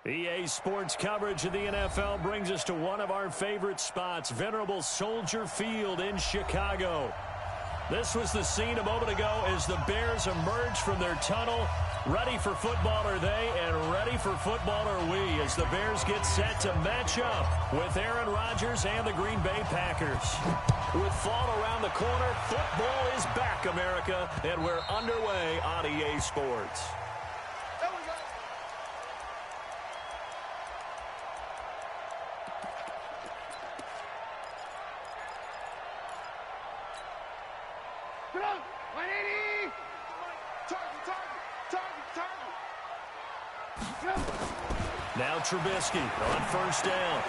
EA Sports coverage of the NFL brings us to one of our favorite spots, venerable Soldier Field in Chicago. This was the scene a moment ago as the Bears emerged from their tunnel. Ready for football are they, and ready for football are we, as the Bears get set to match up with Aaron Rodgers and the Green Bay Packers. With fall around the corner, football is back, America, and we're underway on EA Sports. Now Trubisky on first down.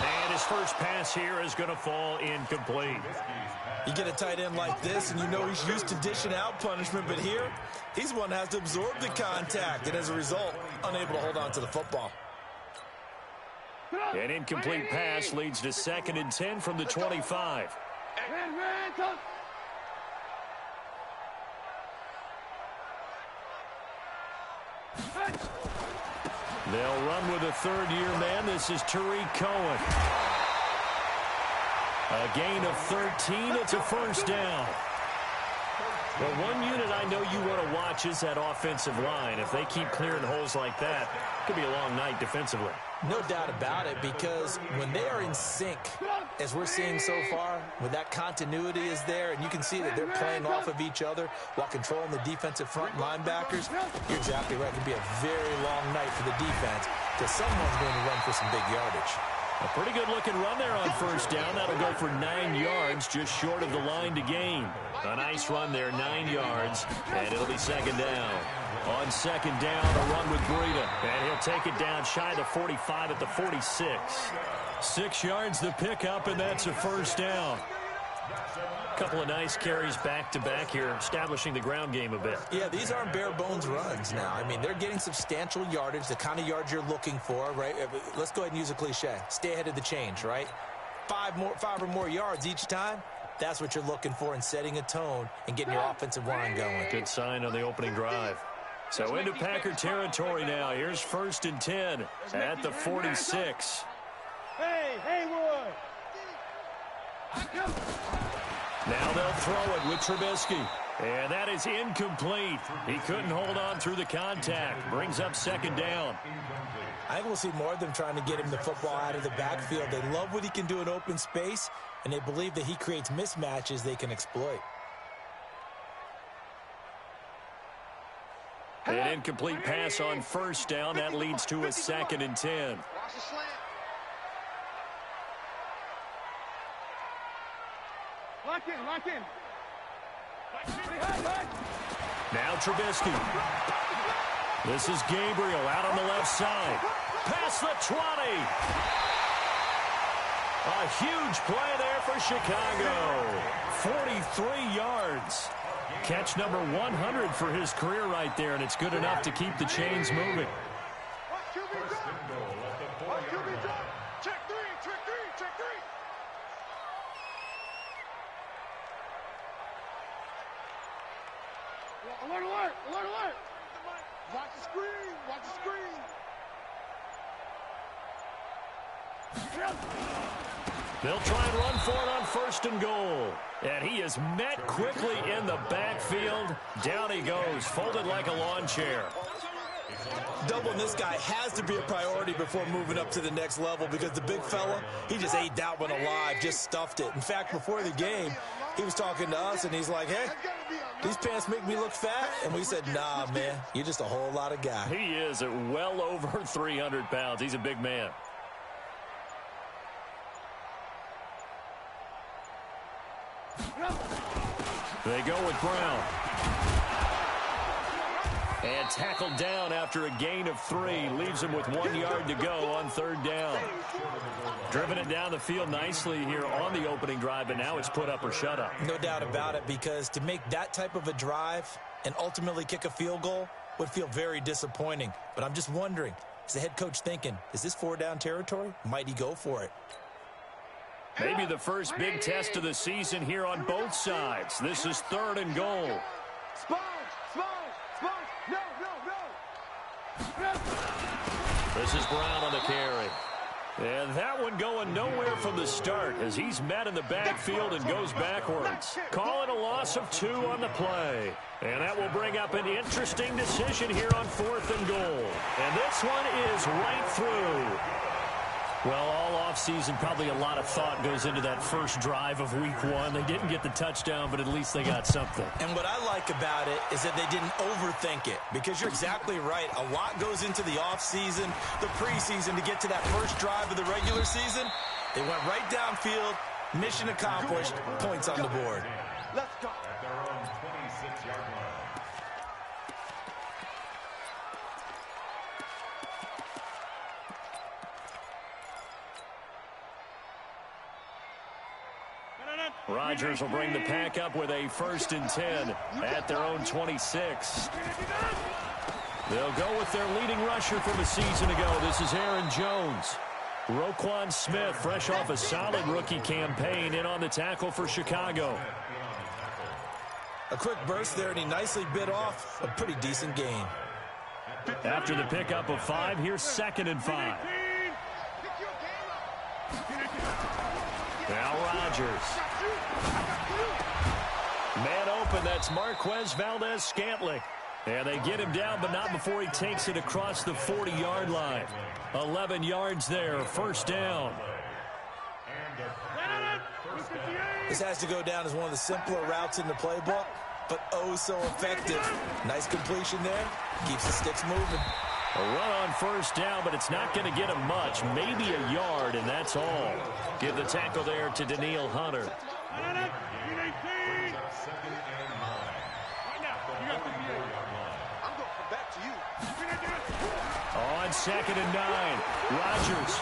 And his first pass here is going to fall incomplete. You get a tight end like this, and you know he's used to dishing out punishment, but here, he's the one that has to absorb the contact, and as a result, unable to hold on to the football. An incomplete pass leads to 2nd and 10 from the 25. They'll run with a third-year man. This is Tariq Cohen. A gain of 13. It's a first down. Well, one unit I know you want to watch is that offensive line. If they keep clearing holes like that, it could be a long night defensively. No doubt about it, because when they are in sync, as we're seeing so far, when that continuity is there, and you can see that they're playing off of each other while controlling the defensive front linebackers, you're exactly right. It could be a very long night for the defense because someone's going to run for some big yardage. A pretty good-looking run there on first down. That'll go for 9 yards, just short of the line to gain. A nice run there, 9 yards, and it'll be 2nd down. On 2nd down, a run with Breida, and he'll take it down shy of the 45 at the 46. 6 yards the pickup, and that's a first down. A couple of nice carries back-to-back here, establishing the ground game a bit. Yeah, these aren't bare-bones runs now. I mean, they're getting substantial yardage, the kind of yards you're looking for, right? Let's go ahead and use a cliche. Stay ahead of the change, right? 5 or more yards each time. That's what you're looking for in setting a tone and getting your offensive line going. Good sign on the opening drive. So into Packer territory now. Here's 1st and 10 at the 46. Hey, Wood. Now they'll throw it with Trubisky. And that is incomplete. He couldn't hold on through the contact. Brings up 2nd down. I think we'll see more of them trying to get him the football out of the backfield. They love what he can do in open space, and they believe that he creates mismatches they can exploit. An incomplete pass on first down. That leads to a 2nd and 10. Lock in. Now Trubisky. This is Gabriel out on the left side. Past the 20. A huge play there for Chicago. 43 yards. Catch number 100 for his career right there, and it's good enough to keep the chains moving. Check three. Alert. Watch the screen. They'll try and run for it on 1st and goal. And he is met quickly in the backfield. Down he goes, folded like a lawn chair. Doubling this guy has to be a priority before moving up to the next level because the big fella, he just ate that one alive, just stuffed it. In fact, before the game, he was talking to us, and he's like, hey, these pants make me look fat? And we said, nah, man, you're just a whole lot of guy. He is at well over 300 pounds. He's a big man. They go with Brown. And tackled down after a gain of 3. Leaves him with 1 yard to go on 3rd down. Driven it down the field nicely here on the opening drive, but now it's put up or shut up. No doubt about it, because to make that type of a drive and ultimately kick a field goal would feel very disappointing. But I'm just wondering, is the head coach thinking, is this 4-down territory? Might he go for it? Maybe the first big test of the season here on both sides. This is 3rd and goal. Sponge. No. This is Brown on the carry. And that one going nowhere from the start as he's met in the backfield and goes backwards. Calling a loss of 2 on the play. And that will bring up an interesting decision here on 4th and goal. And this one is right through. Well, all offseason, probably a lot of thought goes into that first drive of week 1. They didn't get the touchdown, but at least they got something. And what I like about it is that they didn't overthink it, because you're exactly right. A lot goes into the offseason, the preseason, to get to that first drive of the regular season. They went right downfield, mission accomplished, points on the board. Let's go. At their own 26-yard line. Rodgers will bring the pack up with a 1st and 10 at their own 26. They'll go with their leading rusher from a season ago. This is Aaron Jones. Roquan Smith, fresh off a solid rookie campaign, in on the tackle for Chicago. A quick burst there, and he nicely bit off a pretty decent gain. After the pickup of 5, here's 2nd and 5. Now Rodgers. Man open, that's Marquez Valdez-Scantling. And they get him down, but not before he takes it across the 40-yard line. 11 yards there, 1st down. This has to go down as one of the simpler routes in the playbook, but oh so effective. Nice completion there. Keeps the sticks moving. A run on 1st down, but it's not going to get him much. Maybe a yard, and that's all. Give the tackle there to Danielle Hunter. On 2nd and 9, Rodgers.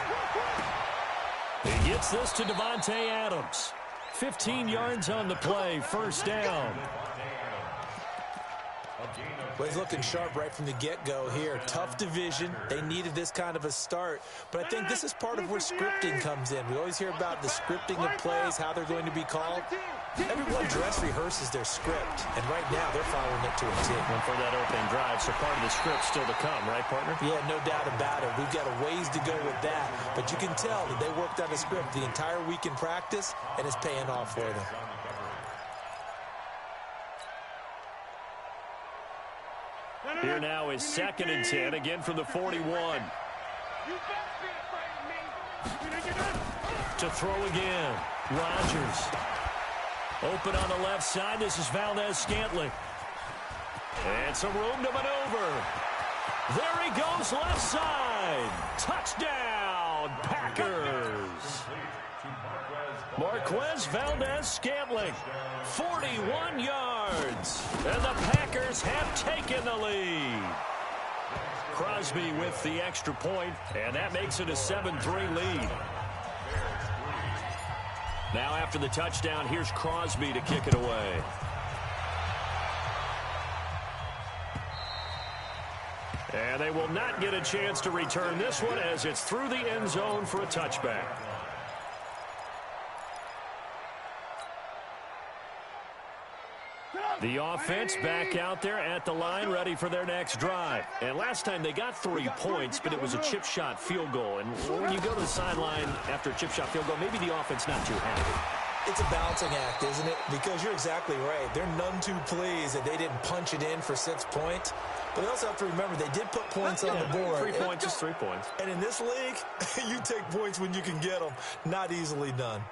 He gets this to Devontae Adams. 15 yards on the play, 1st down. Well, he's looking sharp right from the get-go here. Tough division. They needed this kind of a start. But I think this is part of where scripting comes in. We always hear about the scripting of plays, how they're going to be called. Everyone dress rehearses their script, and right now they're following it to a T. And for that opening drive, so part of the script still to come, right, partner? Yeah, no doubt about it. We've got a ways to go with that. But you can tell that they worked on the script the entire week in practice, and it's paying off for them. Here now is 2nd and 10, again from the 41. To throw again, Rodgers. Open on the left side, this is Valdez-Scantling. And some room to maneuver. There he goes, left side. Touchdown, Packers. Marquez Valdez-Scantling, 41 yards. And the Packers have taken the lead. Crosby with the extra point, and that makes it a 7-3 lead. Now after the touchdown, here's Crosby to kick it away. And they will not get a chance to return this one as it's through the end zone for a touchback. The offense back out there at the line, ready for their next drive. And last time they got 3 points, but it was a chip shot field goal. And when you go to the sideline after a chip shot field goal, maybe the offense not too happy. It's a balancing act, isn't it? Because you're exactly right. They're none too pleased that they didn't punch it in for 6 points. But they also have to remember they did put points on the board. 3 points is 3 points. And in this league, you take points when you can get them. Not easily done.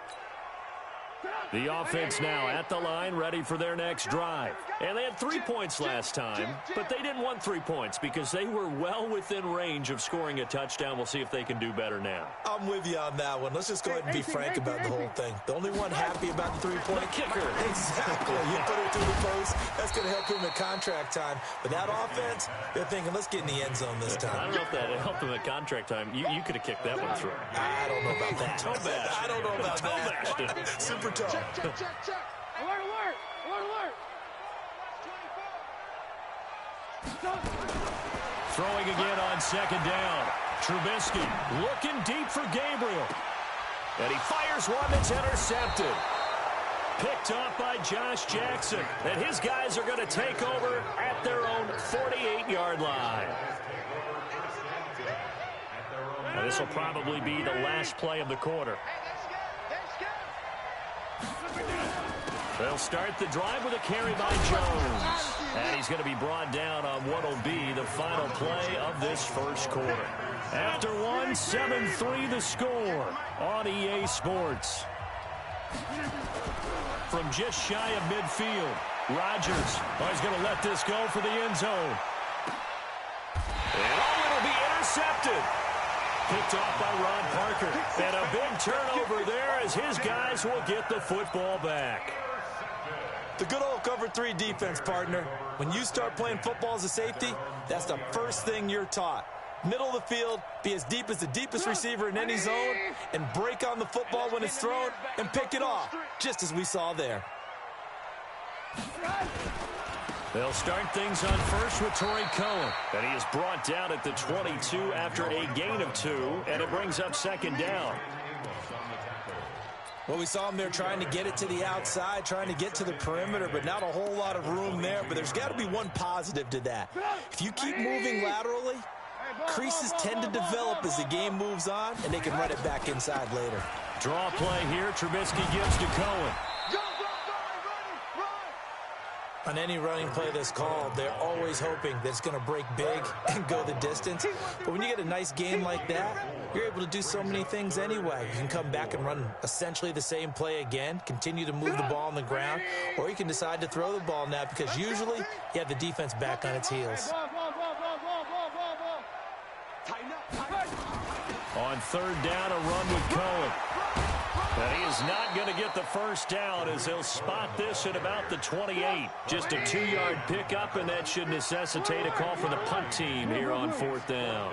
The offense now at the line, ready for their next drive. And they had 3 points last time, but they didn't want 3 points because they were well within range of scoring a touchdown. We'll see if they can do better now. I'm with you on that one. Let's just go ahead and be frank about the whole thing. The only one happy about the three-point kicker. Exactly. You put it through the post. That's going to help him at contract time. But that offense, they're thinking, let's get in the end zone this time. I don't know if that helped him at contract time. You could have kicked that one through. I don't know about that. Toe bash. I don't know about that. Super tough. Check. Alert, alert. Alert, alert. Throwing again on 2nd down. Trubisky looking deep for Gabriel. And he fires one that's intercepted. Picked off by Josh Jackson. And his guys are going to take over at their own 48-yard line. And this will probably be the last play of the quarter. They'll start the drive with a carry by Jones. And he's going to be brought down on what will be the final play of this first quarter. After one, 7-3 the score on EA Sports. From just shy of midfield, Rodgers is going to let this go for the end zone. And it'll be intercepted. Picked off by Ron Parker. And a big turnover there as his guys will get the football back. The good old cover 3 defense, partner. When you start playing football as a safety, that's the first thing you're taught. Middle of the field, be as deep as the deepest receiver in any zone, and break on the football when it's thrown and pick it off, just as we saw there. They'll start things on first with Torrey Cohen. And he is brought down at the 22 after a gain of 2, and it brings up second down. Well, we saw him there trying to get it to the outside, trying to get to the perimeter, but not a whole lot of room there. But there's got to be one positive to that. If you keep moving laterally, creases tend to develop as the game moves on, and they can run it back inside later. Draw play here. Trubisky gives to Cohen. On any running play that's called, they're always hoping that it's going to break big and go the distance. But when you get a nice game like that, you're able to do so many things anyway. You can come back and run essentially the same play again, continue to move the ball on the ground, or you can decide to throw the ball now because usually you have the defense back on its heels. On third down, a run with Cohen. But he is not going to get the first down as he'll spot this at about the 28. Just a 2-yard pickup, and that should necessitate a call for the punt team here on fourth down.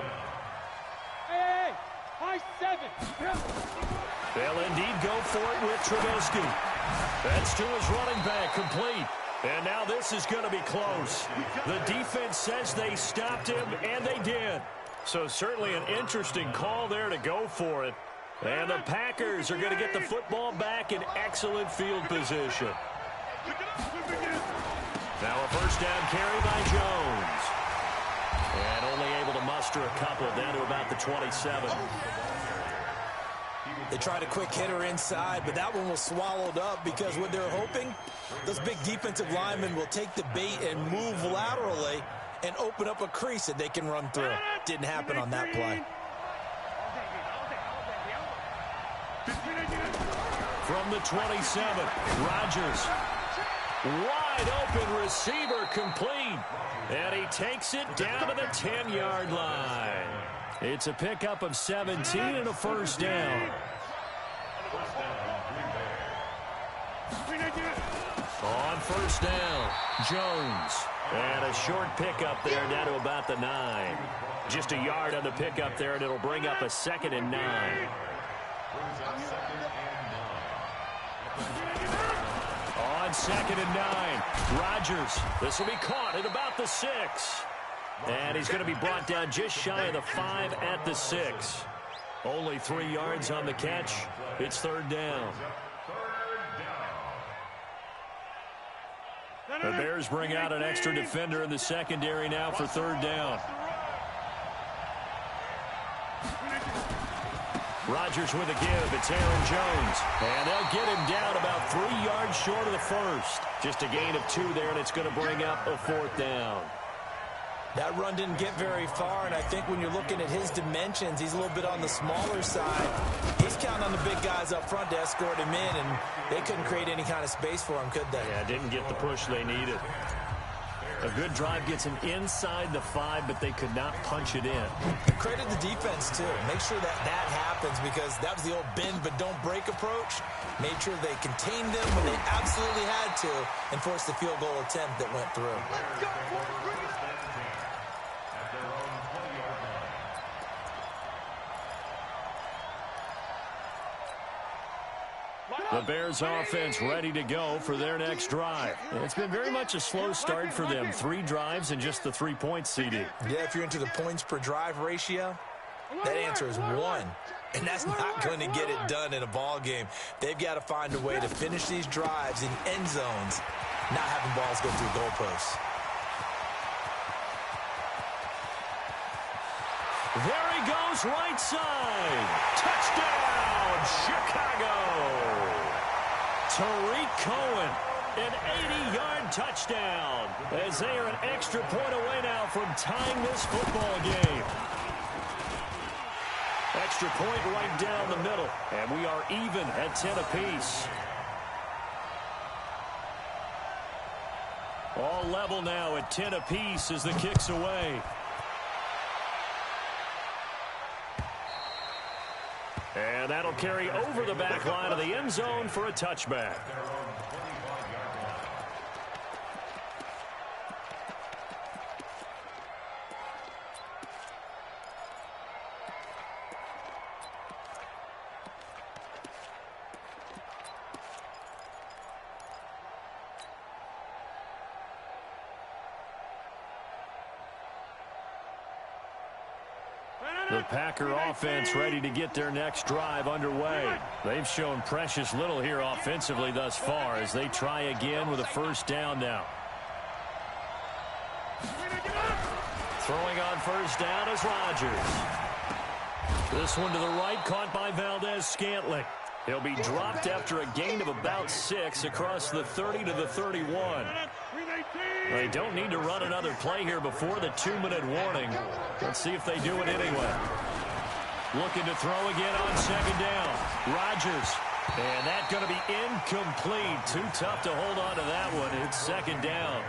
Hey, high 7. They'll indeed go for it with Trubisky. That's to his running back, complete. And now this is going to be close. The defense says they stopped him, and they did. So certainly an interesting call there to go for it. And the Packers are going to get the football back in excellent field position. Now a first down carry by Jones. And only able to muster a couple down to about the 27. They tried a quick hitter inside, but that one was swallowed up because what they're hoping, those big defensive linemen will take the bait and move laterally and open up a crease that they can run through. Didn't happen on that play. From the 27, Rodgers. Wide open receiver, complete. And he takes it down to the 10-yard line. It's a pickup of 17 and a first down. On first down, Jones. And a short pickup there down to about the 9. Just a yard on the pickup there, and it'll bring up a 2nd and 9. On 2nd and 9, Rodgers. This will be caught at about the 6. And he's going to be brought down just shy of the 5 at the 6. Only 3 yards on the catch. It's third down. The Bears bring out an extra defender in the secondary now for third down. Rodgers with a give. It's Aaron Jones. And they'll get him down about 3 yards short of the first. Just a gain of 2 there, and it's going to bring up a fourth down. That run didn't get very far, and I think when you're looking at his dimensions, he's a little bit on the smaller side. He's counting on the big guys up front to escort him in, and they couldn't create any kind of space for him, could they? Yeah, didn't get the push they needed. A good drive gets him inside the 5, but they could not punch it in. Credit the defense, too. Make sure that that happens because that was the old bend but don't break approach. Made sure they contained them when they absolutely had to and forced the field goal attempt that went through. The Bears offense ready to go for their next drive. It's been very much a slow start for them. 3 drives and just the 3-point CD. Yeah, if you're into the points per drive ratio, that answer is 1. And that's not going to get it done in a ball game. They've got to find a way to finish these drives in end zones, not having balls go through goalposts. There he goes, right side. Touchdown, Chicago. Tariq Cohen, an 80-yard touchdown, as they are an extra point away now from tying this football game. Extra point right down the middle, and we are even at 10 apiece. All level now at 10 apiece as the kick's away. And that'll carry over the back line of the end zone for a touchback. The Packer offense ready to get their next drive underway. They've shown precious little here offensively thus far as they try again with a first down now. Throwing on first down is Rodgers. This one to the right, caught by Valdez-Scantling. He'll be dropped after a gain of about 6 across the 30 to the 31. They don't need to run another play here before the 2-minute warning. Let's see if they do it anyway. Looking to throw again on second down. Rodgers. And that's going to be incomplete. Too tough to hold on to that one. It's second down.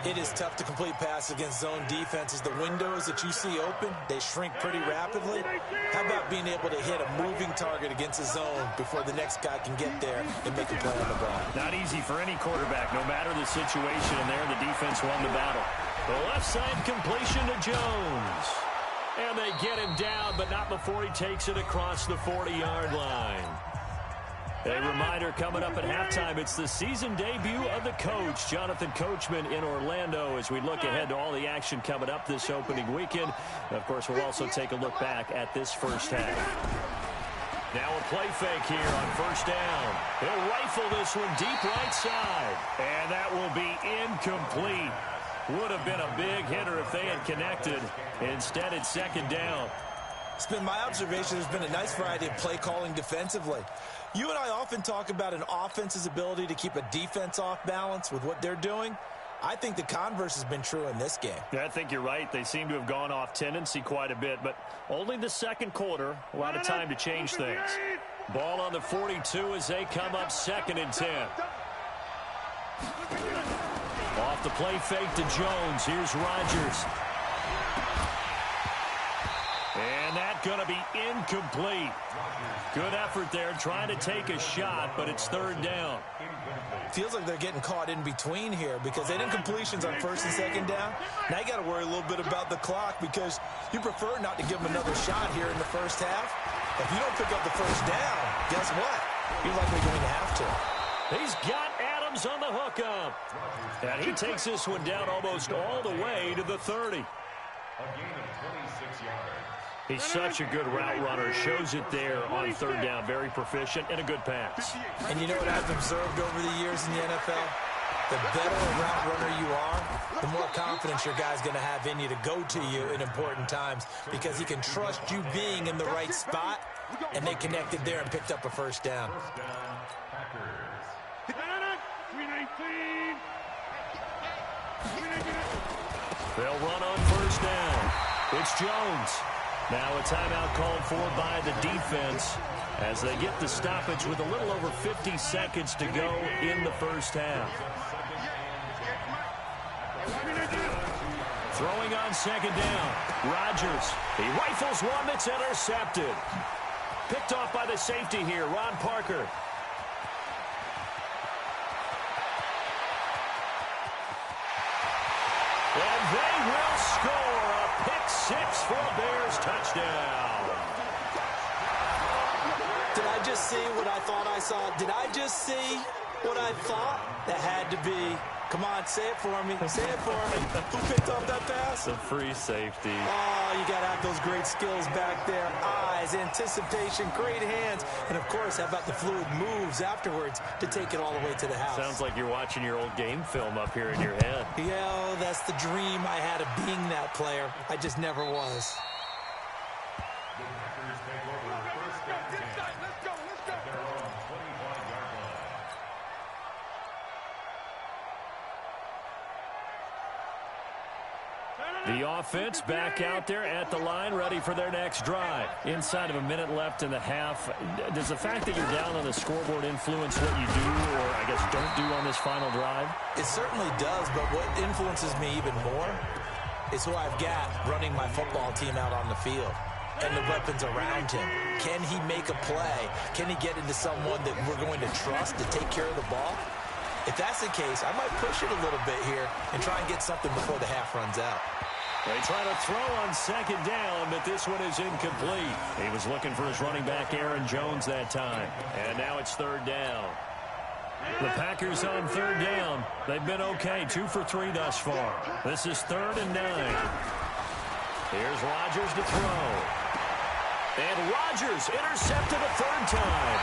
It is tough to complete passes against zone defenses. The windows that you see open, they shrink pretty rapidly. How about being able to hit a moving target against a zone before the next guy can get there and make a play on the ball? Not easy for any quarterback, no matter the situation, and there the defense won the battle. The left side completion to Jones. And they get him down, but not before he takes it across the 40-yard line. A reminder coming up at halftime, it's the season debut of the coach, Jonathan Coachman, in Orlando, as we look ahead to all the action coming up this opening weekend. And of course, we'll also take a look back at this first half. Now a play fake here on first down. He'll rifle this one deep right side. And that will be incomplete. Would have been a big hitter if they had connected. Instead, it's second down. It's been my observation there's been a nice variety of play calling defensively. You and I often talk about an offense's ability to keep a defense off balance with what they're doing. I think the converse has been true in this game. Yeah, I think you're right. They seem to have gone off tendency quite a bit, but only the second quarter, a lot of time to change things. Ball on the 42 as they come up second and 10. Off the play fake to Jones. Here's Rodgers. And that's going to be incomplete. Good effort there, trying to take a shot, but it's third down. Feels like they're getting caught in between here because they did incompletions on first and second down. Now you got to worry a little bit about the clock because you prefer not to give them another shot here in the first half. If you don't pick up the first down, guess what? You're likely going to have to. He's got Adams on the hookup. And he takes this one down almost all the way to the 30. A gain of 26 yards. He's such a good route runner. Shows it there on third down. Very proficient and a good pass. And you know what I've observed over the years in the NFL? The better a route runner you are, the more confidence your guy's going to have in you to go to you in important times because he can trust you being in the right spot, and they connected there and picked up a first down. First down, Packers. 319. They'll run on first down. It's Jones. Now a timeout called for by the defense as they get the stoppage with a little over 50 seconds to go in the first half. Throwing on second down. Rodgers. He rifles one that's intercepted. Picked off by the safety here, Ron Parker. And they will score a pick-6 for a Bears touchdown. Did I just see what I thought I saw? Did I just see what I thought? That had to be. Come on, say it for me. Say it for me. Who picked up that pass? The free safety. Oh, you got to have those great skills back there. Eyes, anticipation, great hands. And, of course, how about the fluid moves afterwards to take it all the way to the house? Sounds like you're watching your old game film up here in your head. Yeah, that's the dream I had of being that player. I just never was. The offense back out there at the line, ready for their next drive. Inside of a minute left in the half, does the fact that you're down on the scoreboard influence what you do, or I guess don't do on this final drive? It certainly does, but what influences me even more is who I've got running my football team out on the field and the weapons around him. Can he make a play? Can he get into someone that we're going to trust to take care of the ball? If that's the case, I might push it a little bit here and try and get something before the half runs out. They try to throw on second down, but this one is incomplete. He was looking for his running back, Aaron Jones, that time. And now it's third down. The Packers on third down. They've been okay, 2 for 3 thus far. This is 3rd and 9. Here's Rodgers to throw. And Rodgers intercepted a third time.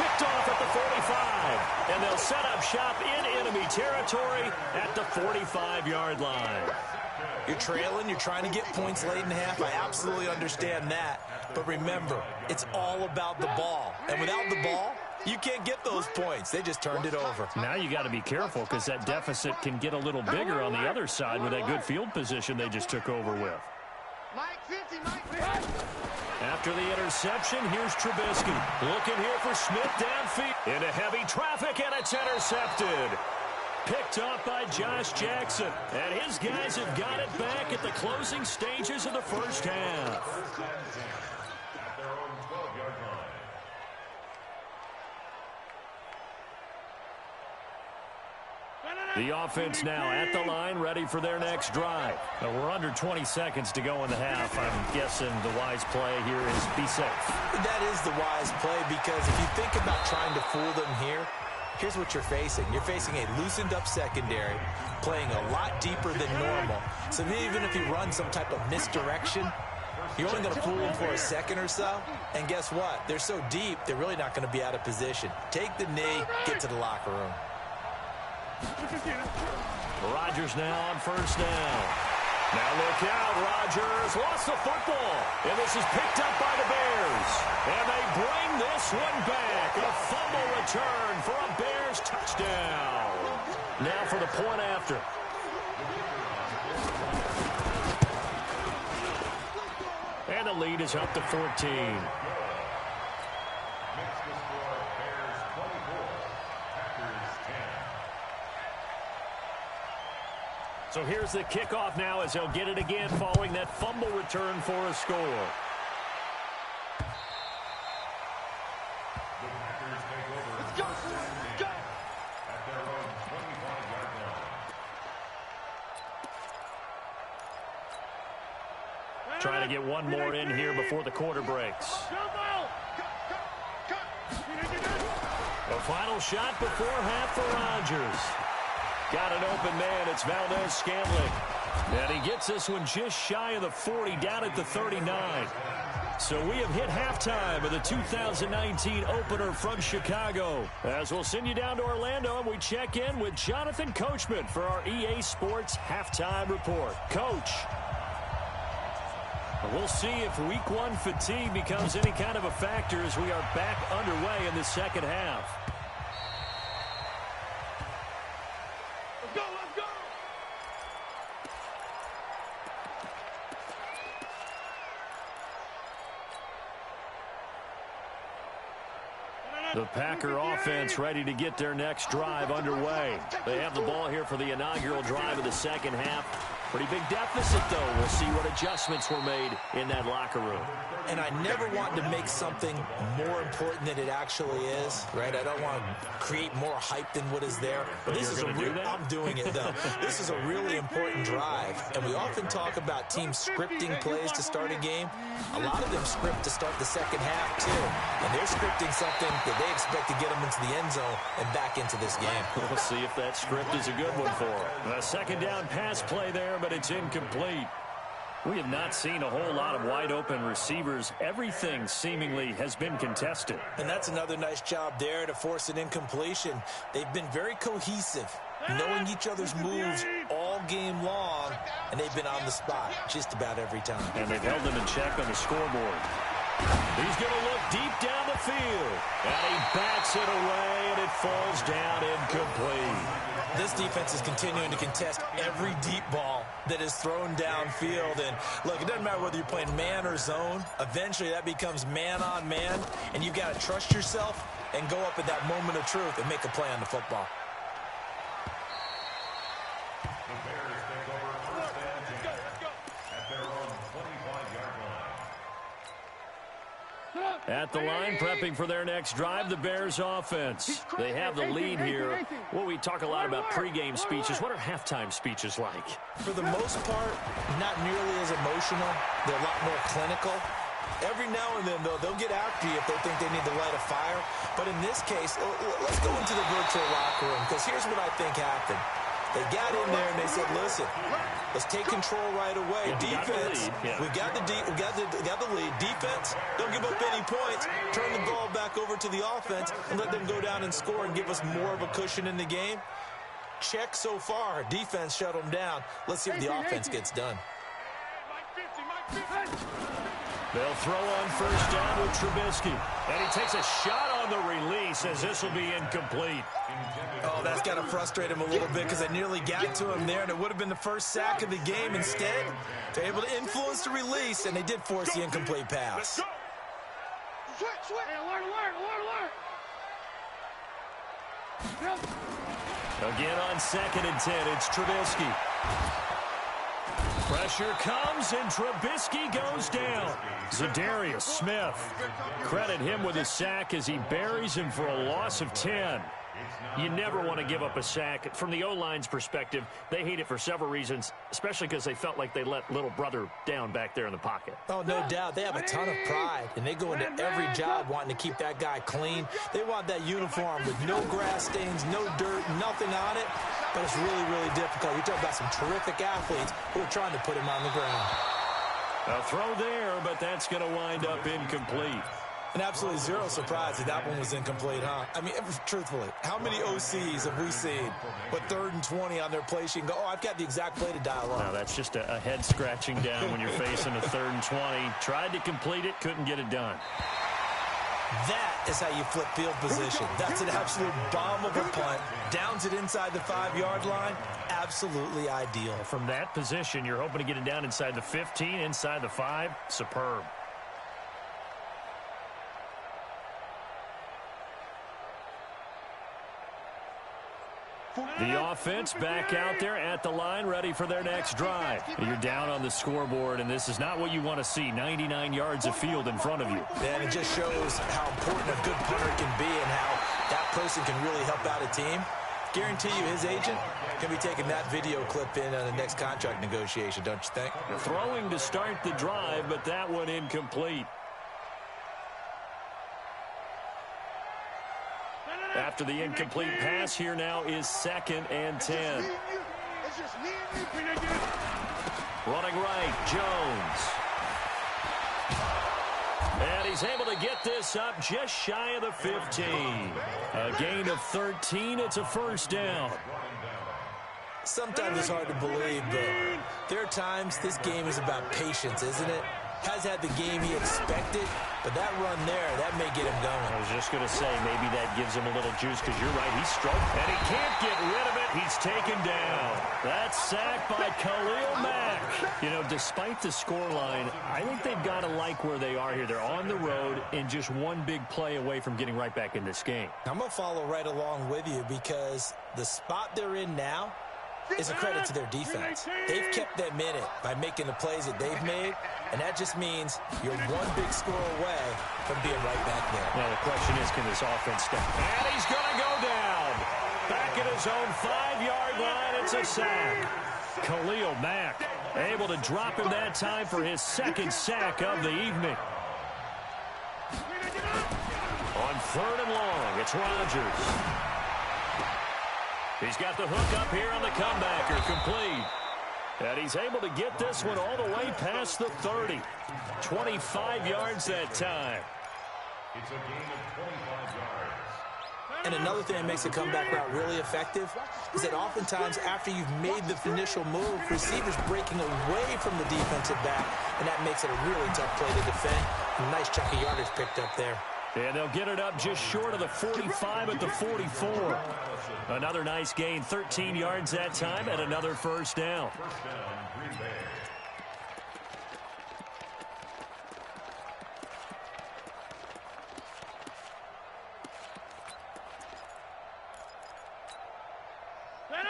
Picked off at the 45. And they'll set up shop in enemy territory at the 45-yard line. You're trailing, you're trying to get points late in half. I absolutely understand that. But remember, it's all about the ball. And without the ball, you can't get those points. They just turned it over. Now you got to be careful because that deficit can get a little bigger on the other side with that good field position they just took over with. After the interception, here's Trubisky. Looking here for Smith downfield. Into heavy traffic, and it's intercepted. Picked up by Josh Jackson. And his guys have got it back at the closing stages of the first half. At their own 12-yard line. The offense now at the line, ready for their next drive. Now we're under 20 seconds to go in the half. I'm guessing the wise play here is be safe. That is the wise play, because if you think about trying to fool them here, here's what you're facing. You're facing a loosened-up secondary, playing a lot deeper than normal. So even if you run some type of misdirection, you're only going to fool them for a second or so. And guess what? They're so deep, they're really not going to be out of position. Take the knee, get to the locker room. Rodgers now on first down. Now look out, Rodgers lost the football. And this is picked up by the Bears. And they bring this one back. A fumble return for a Bears touchdown. Now for the point after. And the lead is up to 14. So here's the kickoff now as they'll get it again following that fumble return for a score. The Packers take over. Let's go! Go! At their own 25-yard line. Trying to get one more in here before the quarter breaks. A final shot before half for Rodgers. Got an open man. It's Valdez-Scantling. And he gets this one just shy of the 40, down at the 39. So we have hit halftime of the 2019 opener from Chicago. As we'll send you down to Orlando, and we check in with Jonathan Coachman for our EA Sports Halftime Report. Coach, we'll see if week one fatigue becomes any kind of a factor as we are back underway in the second half. The Packer offense ready to get their next drive underway. They have the ball here for the inaugural drive of the second half. Pretty big deficit, though. We'll see what adjustments were made in that locker room. And I never want to make something more important than it actually is, right? I don't want to create more hype than what is there. But this is a real, I'm doing it, though. This is a really important drive. And we often talk about teams scripting plays to start a game. A lot of them script to start the second half, too. And they're scripting something that they expect to get them into the end zone and back into this game. We'll see if that script is a good one for them. A second down pass play there, but it's incomplete. We have not seen a whole lot of wide-open receivers. Everything seemingly has been contested. And that's another nice job there to force an incompletion. They've been very cohesive, knowing each other's moves all game long, and they've been on the spot just about every time. And they've held them in check on the scoreboard. He's going to look deep down the field. And he bats it away, and it falls down incomplete. This defense is continuing to contest every deep ball. that is thrown downfield. And look, it doesn't matter whether you're playing man or zone. Eventually that becomes man on man, and you've got to trust yourself and go up at that moment of truth and make a play on the football. The Bears take over first and 10 at their own 25-yard line. At the line, prepping for their next drive, the Bears offense. They have the lead here. Well, we talk a lot about pregame speeches. What are halftime speeches like? For the most part, not nearly as emotional. They're a lot more clinical. Every now and then, though, they'll get after you if they think they need to light a fire. But in this case, let's go into the virtual locker room, because here's what I think happened. They got in there and they said, listen, let's take control right away. Defense, we got the lead. Defense, don't give up any points. Turn the ball back over to the offense and let them go down and score and give us more of a cushion in the game. Check so far. Defense shut them down. Let's see if the offense gets done. They'll throw on first down with Trubisky. And he takes a shot on the release as this will be incomplete. Oh, that's got to frustrate him a little bit because they nearly got to him there, and it would have been the first sack of the game. Instead, they're able to influence the release, and they did force the incomplete pass. Again on 2nd and 10, it's Trubisky. Pressure comes, and Trubisky goes down. Zadarius Smith. Credit him with a sack as he buries him for a loss of 10. You never want to give up a sack. From the O-line's perspective, they hate it for several reasons, especially because they felt like they let little brother down back there in the pocket. Oh, no doubt. They have a ton of pride, and they go into every job wanting to keep that guy clean. They want that uniform with no grass stains, no dirt, nothing on it. But it's really, really difficult. You're talking about some terrific athletes who are trying to put him on the ground. A throw there, but that's going to wind up incomplete. And absolutely zero surprise that that one was incomplete, huh? I mean, truthfully, how many OCs have we seen with 3rd and 20 on their play sheet and go, oh, I've got the exact play to dial up? No, that's just a head scratching down when you're facing a 3rd and 20. Tried to complete it, couldn't get it done. That is how you flip field position. That's an absolute bomb of a punt. Downs it inside the 5-yard line. Absolutely ideal. From that position, you're hoping to get it down inside the 15, inside the 5. Superb. The offense back out there at the line, ready for their next drive. You're down on the scoreboard, and this is not what you want to see. 99 yards of field in front of you. And it just shows how important a good punter can be and how that person can really help out a team. Guarantee you his agent can be taking that video clip in on the next contract negotiation, don't you think? Throwing to start the drive, but that one incomplete. After the incomplete pass, here now is 2nd and 10. Running right, Jones. And he's able to get this up just shy of the 15. A gain of 13. It's a first down. Sometimes it's hard to believe, but there are times this game is about patience, isn't it? Has had the game he expected, but that run there, that may get him going. I was just going to say, maybe that gives him a little juice, because you're right, he's struggling. And he can't get rid of it. He's taken down. That's sacked by Khalil Mack. You know, despite the scoreline, I think they've got to like where they are here. They're on the road and just one big play away from getting right back in this game. I'm going to follow right along with you, because the spot they're in now is a credit to their defense. They've kept them in it by making the plays that they've made, and that just means you're one big score away from being right back there. Now the question is, can this offense step? And he's going to go down. Back at his own 5-yard line, it's a sack. Khalil Mack able to drop him that time for his 2nd sack of the evening. On 3rd and long, it's Rodgers. He's got the hook up here on the comebacker, complete. And he's able to get this one all the way past the 30. 25 yards that time. It's a gain of 25 yards. And another thing that makes the comeback route really effective is that oftentimes after you've made the initial move, receivers breaking away from the defensive back, and that makes it a really tough play to defend. A nice chunk of yardage picked up there. And they'll get it up just short of the 45 at the 44. Another nice gain, 13 yards that time, and another first down. First down, Green Bay.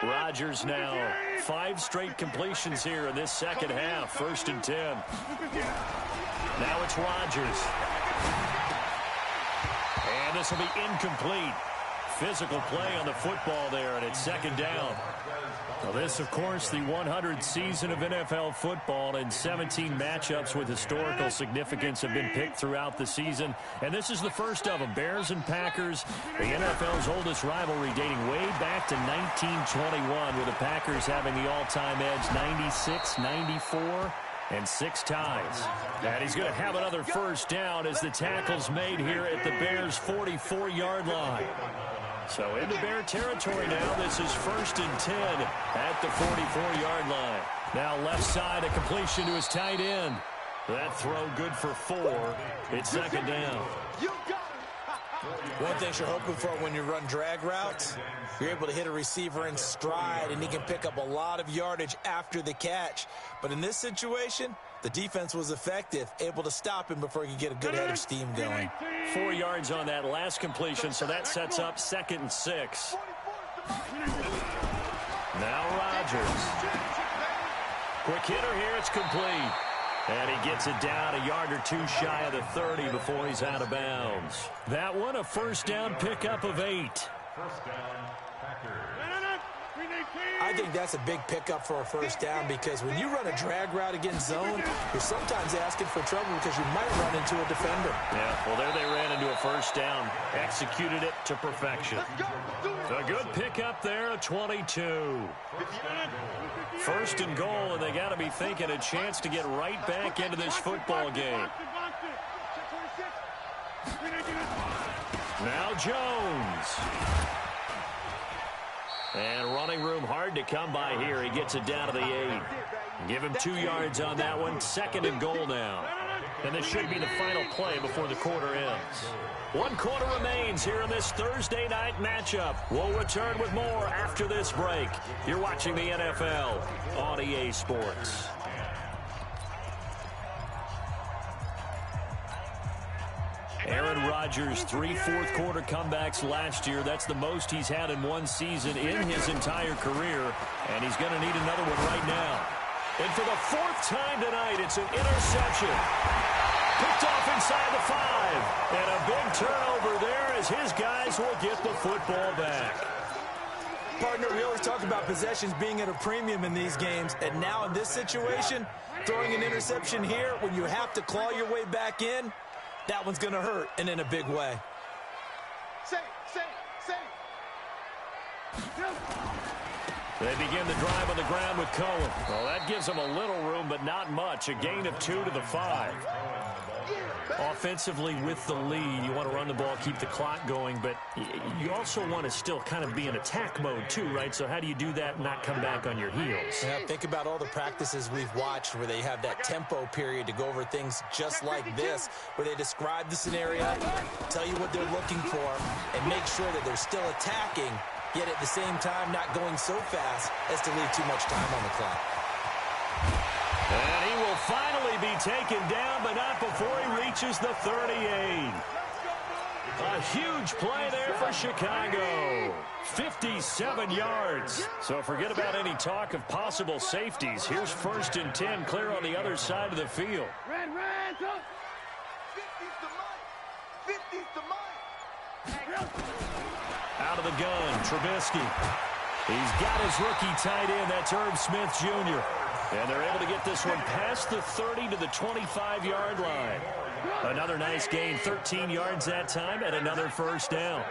Rodgers now 5 straight completions here in this second half. 1st and 10. Now it's Rodgers. And this will be incomplete. Physical play on the football there, and it's 2nd down. Well, this, of course, the 100th season of NFL football, and 17 matchups with historical significance have been picked throughout the season. And this is the first of them, Bears and Packers, the NFL's oldest rivalry dating way back to 1921, with the Packers having the all-time edge 96, 94, and 6 ties. And he's going to have another first down as the tackle's made here at the Bears' 44-yard line. So into Bear territory now. This is 1st and 10 at the 44-yard line. Now left side, a completion to his tight end. That throw good for 4. It's 2nd down. One thing you're hoping for when you run drag routes, you're able to hit a receiver in stride, and he can pick up a lot of yardage after the catch. But in this situation, the defense was effective, able to stop him before he could get a good head of steam going. 4 yards on that last completion, so that sets up 2nd and 6. Now Rodgers. Quick hitter here, it's complete. And he gets it down a yard or 2 shy of the 30 before he's out of bounds. That one, a first down pickup of 8. First down, Packers. I think that's a big pickup for a first down, because when you run a drag route against zone, you're sometimes asking for trouble because you might run into a defender. Yeah, well, there they ran into a first down. Executed it to perfection. A good pickup there, a 22. 1st and goal, and they got to be thinking a chance to get right back into this football game. Now Jones. And running room hard to come by here. He gets it down to the 8. Give him 2 yards on that one. 2nd and goal now. And this should be the final play before the quarter ends. 1 quarter remains here in this Thursday night matchup. We'll return with more after this break. You're watching the NFL on EA Sports. Aaron Rodgers, 3 fourth-quarter comebacks last year. That's the most he's had in one season in his entire career, and he's going to need another one right now. And for the 4th time tonight, it's an interception. Picked off inside the 5, and a big turnover there as his guys will get the football back. Partner, we always talk about possessions being at a premium in these games, and now in this situation, throwing an interception here when you have to claw your way back in, that one's going to hurt, and in a big way. They begin the drive on the ground with Cohen. Well, that gives them a little room, but not much. A gain of 2 to the 5. Offensively with the lead, you want to run the ball, keep the clock going, but you also want to still kind of be in attack mode too, right? So how do you do that and not come back on your heels? Yeah, think about all the practices we've watched where they have that tempo period to go over things just like this, where they describe the scenario, tell you what they're looking for, and make sure that they're still attacking, yet at the same time not going so fast as to leave too much time on the clock. And he will finally be taken down, but not before he reaches the 38. A huge play there for Chicago. 57 yards. So forget about any talk of possible safeties. Here's 1st and 10, clear on the other side of the field. Out of the gun, Trubisky. He's got his rookie tight end. That's Herb Smith Jr. And they're able to get this one past the 30 to the 25-yard line. Another nice gain, 13 yards that time, and another first down.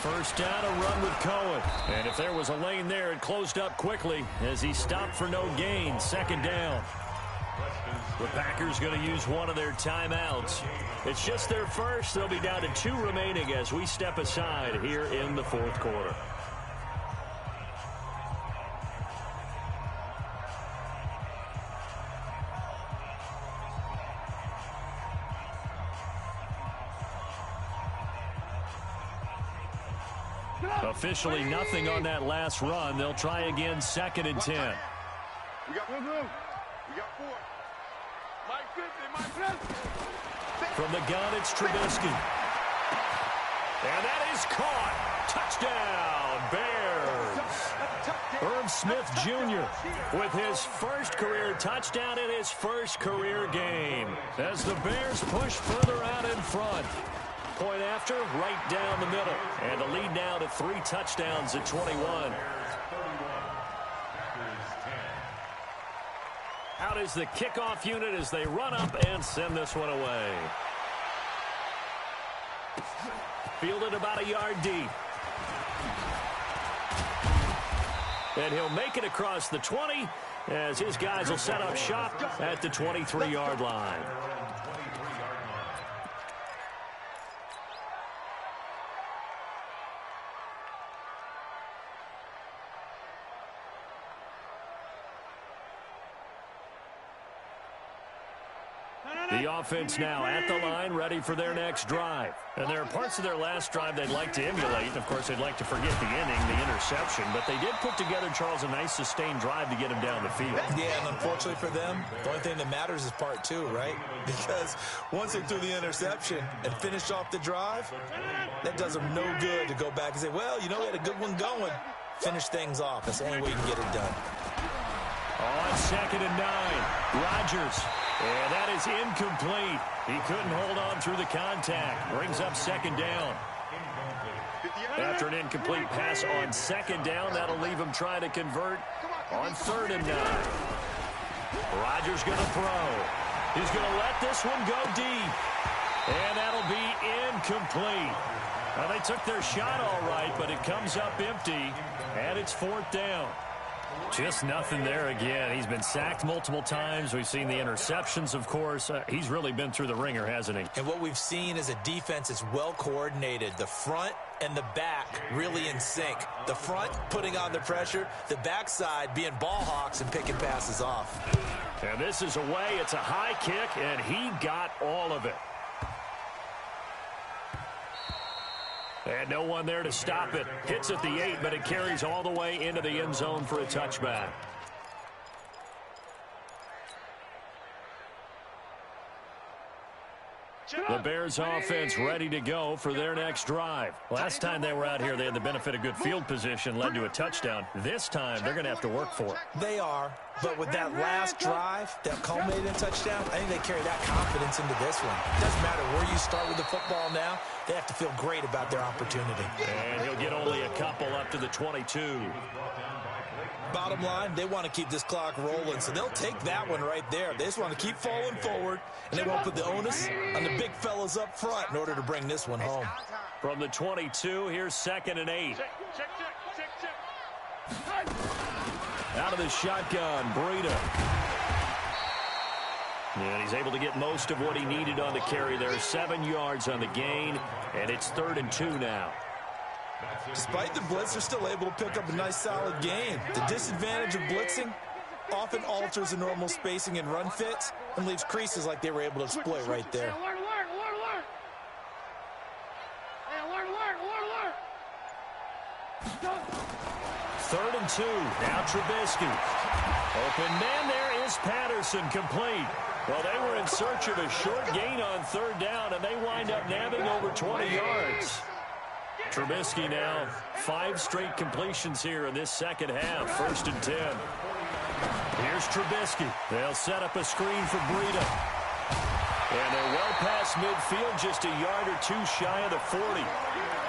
First down, a run with Cohen. And if there was a lane there, it closed up quickly as he stopped for no gain. 2nd down. The Packers going to use one of their timeouts. It's just their first. They'll be down to 2 remaining as we step aside here in the 4th quarter. Officially nothing on that last run. They'll try again, 2nd and 10. We got 4. Mike 50. From the gun, it's Trubisky. And that is caught. Touchdown, Bears. Irv Smith Jr. with his first career touchdown in his first career game. As the Bears push further out in front. Point after, right down the middle. And the lead now to 3 touchdowns at 21. Out is the kickoff unit as they run up and send this one away. Fielded about a yard deep. And he'll make it across the 20 as his guys will set up shop at the 23-yard line. The offense now at the line, ready for their next drive. And there are parts of their last drive they'd like to emulate. Of course, they'd like to forget the inning, the interception. But they did put together, Charles, a nice sustained drive to get him down the field. Yeah, and unfortunately for them, the only thing that matters is part 2, right? Because once they threw the interception and finished off the drive, that does them no good to go back and say, well, you know, we had a good one going. Finish things off. That's the only way you can get it done. On 2nd and 9, Rodgers. And that is incomplete. He couldn't hold on through the contact. Brings up 2nd down. After an incomplete pass on 2nd down, that'll leave him trying to convert on 3rd and 9. Rodgers going to throw. He's going to let this one go deep. And that'll be incomplete. Now, they took their shot all right, but it comes up empty, and it's 4th down. Just nothing there again. He's been sacked multiple times. We've seen the interceptions, of course. He's really been through the ringer, hasn't he? And what we've seen is a defense that's well coordinated. The front and the back really in sync. The front putting on the pressure, the backside being ball hawks and picking passes off. And this is away. It's a high kick, and he got all of it. And no one there to stop it. Hits at the 8, but it carries all the way into the end zone for a touchback. The Bears offense ready to go for their next drive. Last time they were out here, they had the benefit of good field position, led to a touchdown. This time, they're going to have to work for it. They are, but with that last drive that culminated in touchdown, I think they carry that confidence into this one. It doesn't matter where you start with the football now. They have to feel great about their opportunity. And he'll get only a couple up to the 22. Bottom line, they want to keep this clock rolling, so they'll take that one right there. They just want to keep falling forward, and they won't put the onus on the big fellas up front in order to bring this one home. From the 22, here's 2nd and 8. Out of the shotgun, Breida. And he's able to get most of what he needed on the carry there. 7 yards on the gain, and it's 3rd and 2 now. Despite the blitz, they're still able to pick up a nice, solid gain. The disadvantage of blitzing often alters the normal spacing and run fits and leaves creases like they were able to exploit right there. Third and 2. Now Trubisky. Open man there is Patterson, complete. Well, they were in search of a short gain on 3rd down, and they wind up nabbing over 20 yards. Trubisky now 5 straight completions here in this second half. 1st and 10. Here's Trubisky. They'll set up a screen for Breida. And they're well past midfield, just a yard or 2 shy of the 40.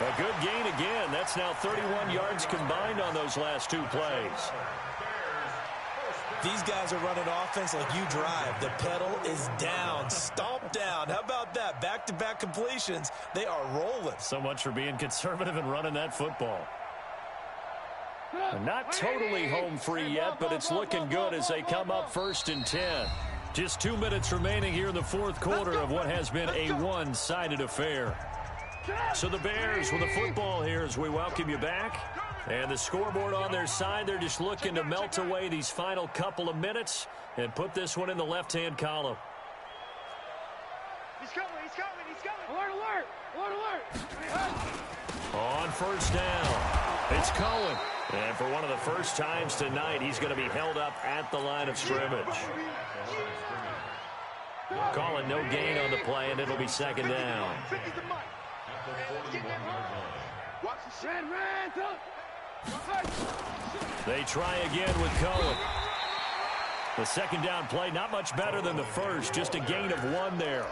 A good gain again. That's now 31 yards combined on those last 2 plays. These guys are running offense like you drive. The pedal is down, stomp down. How about that? Back-to-back completions. They are rolling. So much for being conservative and running that football. Not totally home free yet, but it's looking good as they come up 1st and 10. Just 2 minutes remaining here in the 4th quarter of what has been a one-sided affair. So the Bears with the football here as we welcome you back. And the scoreboard on their side, they're just looking to melt away these final couple of minutes and put this one in the left-hand column. He's coming, he's coming, he's coming. Alert, alert, alert, alert. On first down, it's Cohen. And for one of the first times tonight, he's going to be held up at the line of scrimmage. Calling no gain on the play, and it'll be second down. They try again with Cohen. The second down play, not much better than the first, just a gain of 1 there.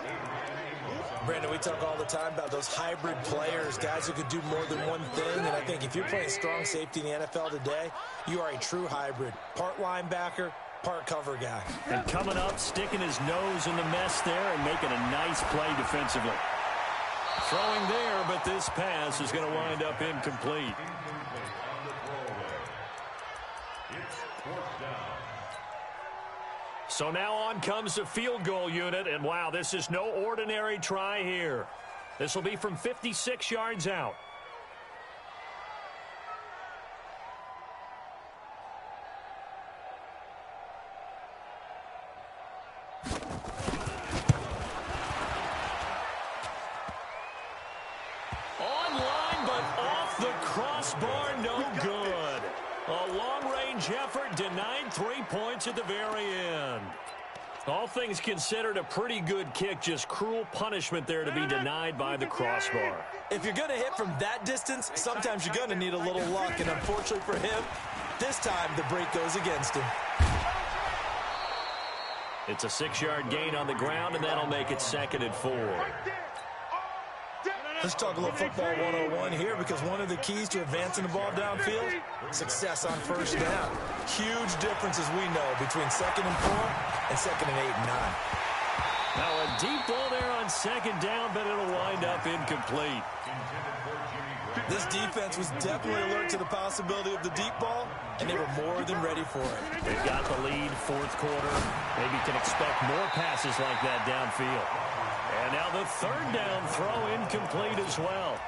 Brandon, we talk all the time about those hybrid players, guys who could do more than one thing, and I think if you're playing strong safety in the NFL today, you are a true hybrid. Part linebacker, part cover guy. And coming up, sticking his nose in the mess there and making a nice play defensively. Throwing there, but this pass is going to wind up incomplete. So now on comes the field goal unit, and wow, this is no ordinary try here. This will be from 56 yards out. Online, but off the crossbar, no good. A long-range effort denied 3 points at the very end. All things considered, a pretty good kick, just cruel punishment there to be denied by the crossbar. If you're going to hit from that distance, sometimes you're going to need a little luck, and unfortunately for him, this time the break goes against him. It's a 6-yard gain on the ground, and that'll make it 2nd and 4. Let's talk a little football 101 here, because one of the keys to advancing the ball downfield, success on first down. Huge difference, as we know, between 2nd and 4 and 2nd and 8 and 9. Now a deep ball there on 2nd down, but it'll wind up incomplete. This defense was definitely alert to the possibility of the deep ball, and they were more than ready for it. They've got the lead, 4th quarter. Maybe can expect more passes like that downfield. And now the 3rd down throw incomplete as well.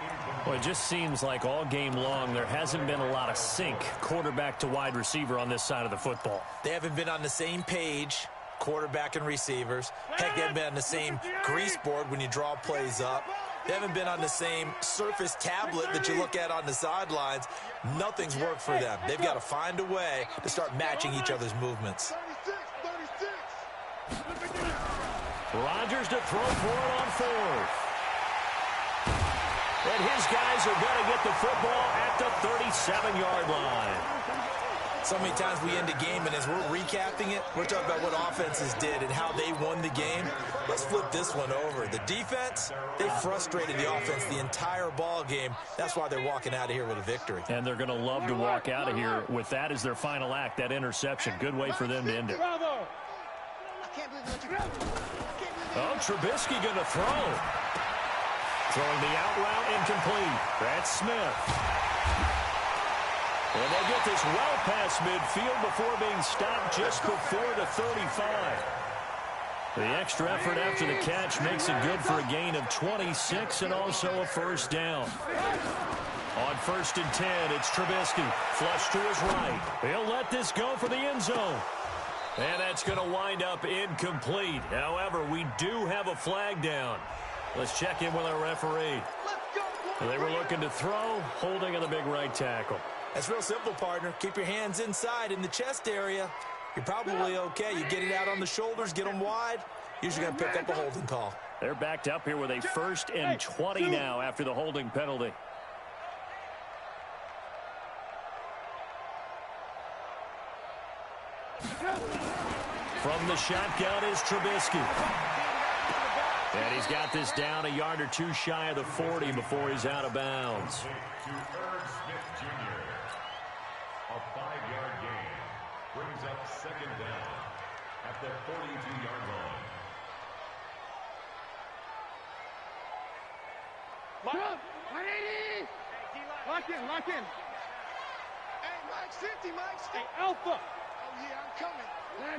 Well, it just seems like all game long there hasn't been a lot of sync quarterback to wide receiver on this side of the football. They haven't been on the same page, quarterback and receivers. Heck, they haven't been on the same grease board when you draw plays up. They haven't been on the same surface tablet that you look at on the sidelines. Nothing's worked for them. They've got to find a way to start matching each other's movements. Rodgers to throw for it on 4th. And his guys are going to get the football at the 37-yard line. So many times we end a game, and as we're recapping it, we're talking about what offenses did and how they won the game. Let's flip this one over. The defense, they frustrated the offense the entire ball game. That's why they're walking out of here with a victory. And they're going to love to walk out of here with that as their final act, that interception. Good way for them to end it. Oh, Trubisky going to throw. Throwing the out route incomplete. That's Smith. And they get this well past midfield before being stopped just before the 35. The extra effort after the catch makes it good for a gain of 26 and also a 1st down. On 1st and 10, it's Trubisky. Flush to his right. He'll let this go for the end zone. And that's going to wind up incomplete. However, we do have a flag down. Let's check in with our referee. They were looking to throw, holding on the big right tackle. That's real simple, partner. Keep your hands inside in the chest area. You're probably okay. You get it out on the shoulders, get them wide. Usually going to pick up a holding call. They're backed up here with a 1st and 20 now after the holding penalty. From the shotgun is Trubisky. And he's got this down a yard or 2 shy of the 40 before he's out of bounds. A 5-yard gain brings up 2nd down at the 42-yard line. Lock in, lock in. Hey, Mike's 50, Mike's 50. Hey, Alpha. Oh, yeah, I'm coming.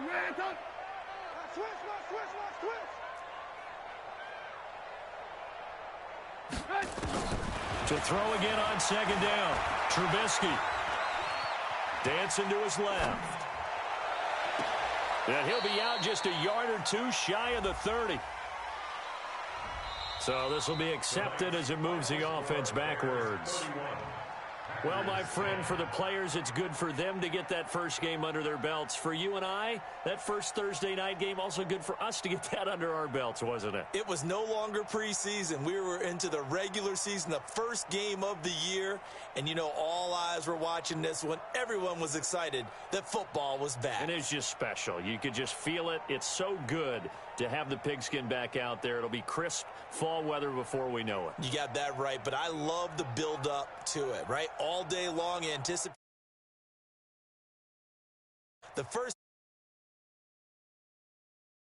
Man, don't. Switch. To throw again on 2nd down. Trubisky. Dancing to his left. And he'll be out just a yard or 2 shy of the 30. So this will be accepted as it moves the offense backwards. Well, my friend, for the players, it's good for them to get that first game under their belts. For you and I, that first Thursday night game, also good for us to get that under our belts, wasn't it? It was no longer preseason. We were into the regular season, the first game of the year. And, you know, all eyes were watching this when everyone was excited that football was back. And it's just special. You could just feel it. It's so good to have the pigskin back out there. It'll be crisp fall weather before we know it. You got that right, but I love the build-up to it, right? All day long, anticipate the first